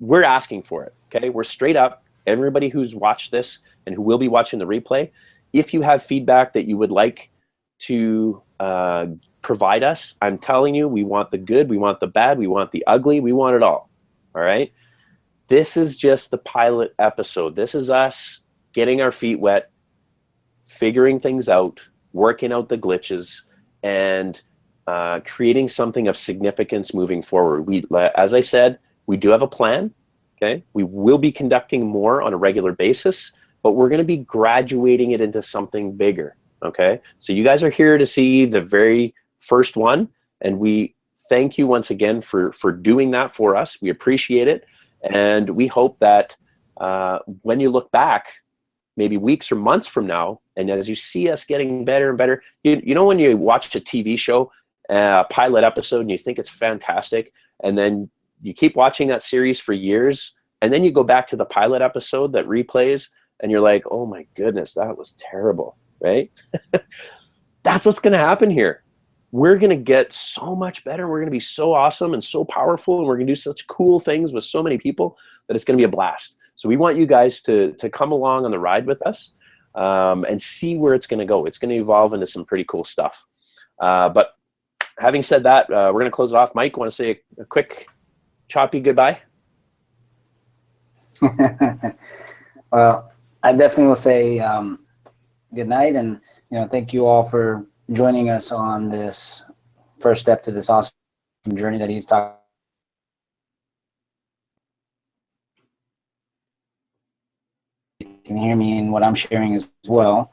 we're asking for it, okay? We're straight up. Everybody who's watched this and who will be watching the replay, if you have feedback that you would like to provide us, I'm telling you, we want the good, we want the bad, we want the ugly, we want it all right? This is just the pilot episode. This is us getting our feet wet, figuring things out, working out the glitches, and creating something of significance moving forward. As I said, we do have a plan, okay? We will be conducting more on a regular basis, but we're gonna be graduating it into something bigger, okay? So you guys are here to see the very first one, and we thank you once again for doing that for us. We appreciate it, and we hope that when you look back, maybe weeks or months from now, and as you see us getting better and better, you know when you watch a TV show, a pilot episode, and you think it's fantastic, and then you keep watching that series for years, and then you go back to the pilot episode that replays, and you're like, oh my goodness, that was terrible, right? That's what's gonna happen here. We're gonna get so much better. We're gonna be so awesome and so powerful, and we're gonna do such cool things with so many people that it's gonna be a blast. So we want you guys to come along on the ride with us and see where it's gonna go. It's gonna evolve into some pretty cool stuff. But having said that, we're gonna close it off. Mike, want to say a quick choppy goodbye? Well, I definitely will say good night, and thank you all for joining us on this first step to this awesome journey that he's talking. You can hear me in what I'm sharing as well.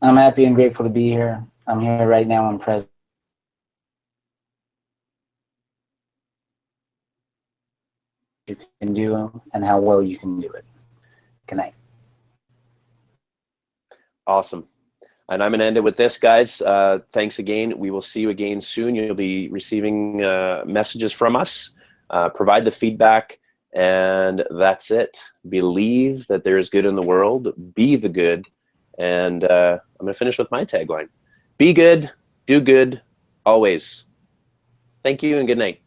I'm happy and grateful to be here. I'm here right now. I'm present. You can do and how well you can do it. Good night. Awesome. And I'm going to end it with this, guys. Thanks again. We will see you again soon. You'll be receiving messages from us. provide the feedback, and that's it. Believe that there is good in the world. Be the good. And I'm going to finish with my tagline. Be good, do good, always. Thank you and good night.